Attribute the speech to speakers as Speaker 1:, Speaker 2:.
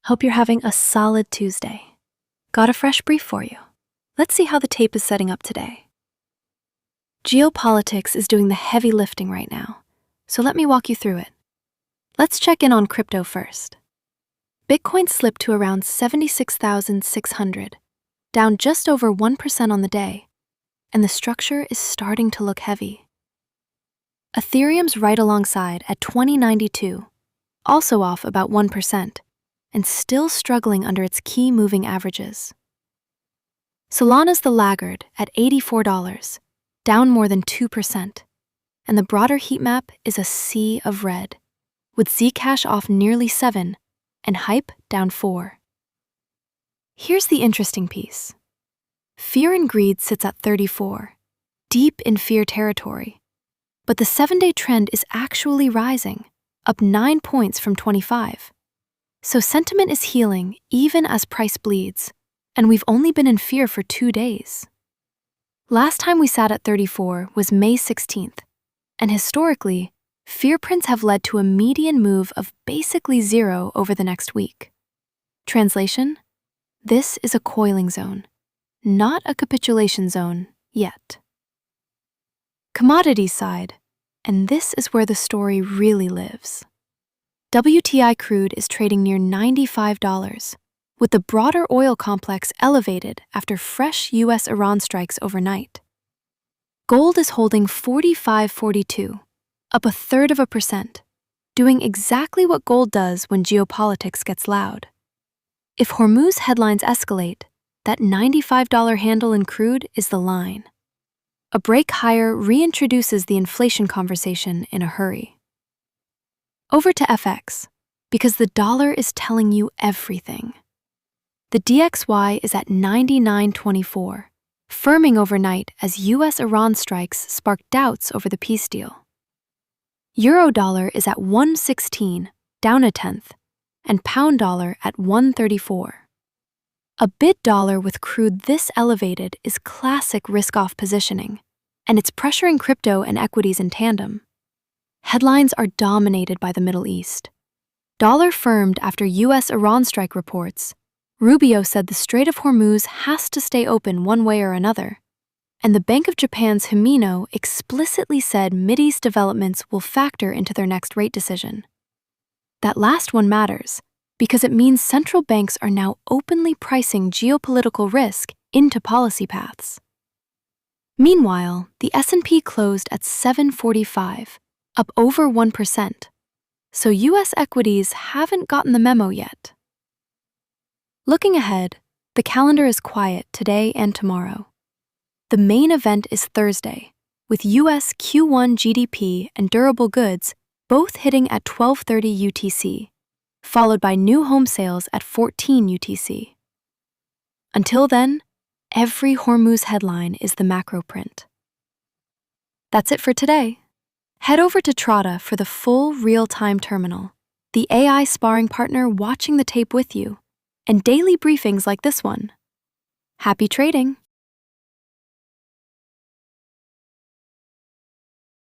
Speaker 1: Hope you're having a solid Tuesday. Got a fresh brief for you. Let's see how the tape is setting up today. Geopolitics is doing the heavy lifting right now, so let me walk you through it. Let's check in on crypto first. Bitcoin slipped to around 76,600, down just over 1% on the day, and the structure is starting to look heavy. Ethereum's right alongside at 2092, also off about 1%, and still struggling under its key moving averages. Solana's the laggard at $84, down more than 2%, and the broader heat map is a sea of red, with Zcash off nearly 7 and Hype down 4. Here's the interesting piece. Fear and greed sits at 34, deep in fear territory, but the 7-day trend is actually rising, up 9 points from 25. So sentiment is healing even as price bleeds, and we've only been in fear for 2 days. Last time we sat at 34 was May 16th, and historically, fear prints have led to a median move of basically 0 over the next week. Translation: this is a coiling zone, not a capitulation zone yet. Commodities side, and this is where the story really lives. WTI crude is trading near $95, with the broader oil complex elevated after fresh US-Iran strikes overnight. Gold is holding 45.42, up 0.33%, doing exactly what gold does when geopolitics gets loud. If Hormuz headlines escalate, that $95 handle in crude is the line. A break higher reintroduces the inflation conversation in a hurry. Over to FX, because the dollar is telling you everything. The DXY is at 99.24, firming overnight as US-Iran strikes spark doubts over the peace deal. Euro-dollar is at 1.16, down 1/10, and pound-dollar at 1.34. A bid dollar with crude this elevated is classic risk-off positioning, and it's pressuring crypto and equities in tandem. Headlines are dominated by the Middle East. Dollar firmed after US-Iran strike reports. Rubio said the Strait of Hormuz has to stay open one way or another, and the Bank of Japan's Himino explicitly said Mideast developments will factor into their next rate decision. That last one matters because it means central banks are now openly pricing geopolitical risk into policy paths. Meanwhile, the S&P closed at 745, up over 1%, so US equities haven't gotten the memo yet. Looking ahead, the calendar is quiet today and tomorrow. The main event is Thursday, with US Q1 GDP and durable goods both hitting at 12:30 UTC, followed by new home sales at 14 UTC. Until then, every Hormuz headline is the macro print. That's it for today. Head over to Trada for the full real-time terminal, the AI sparring partner watching the tape with you, and daily briefings like this one. Happy trading!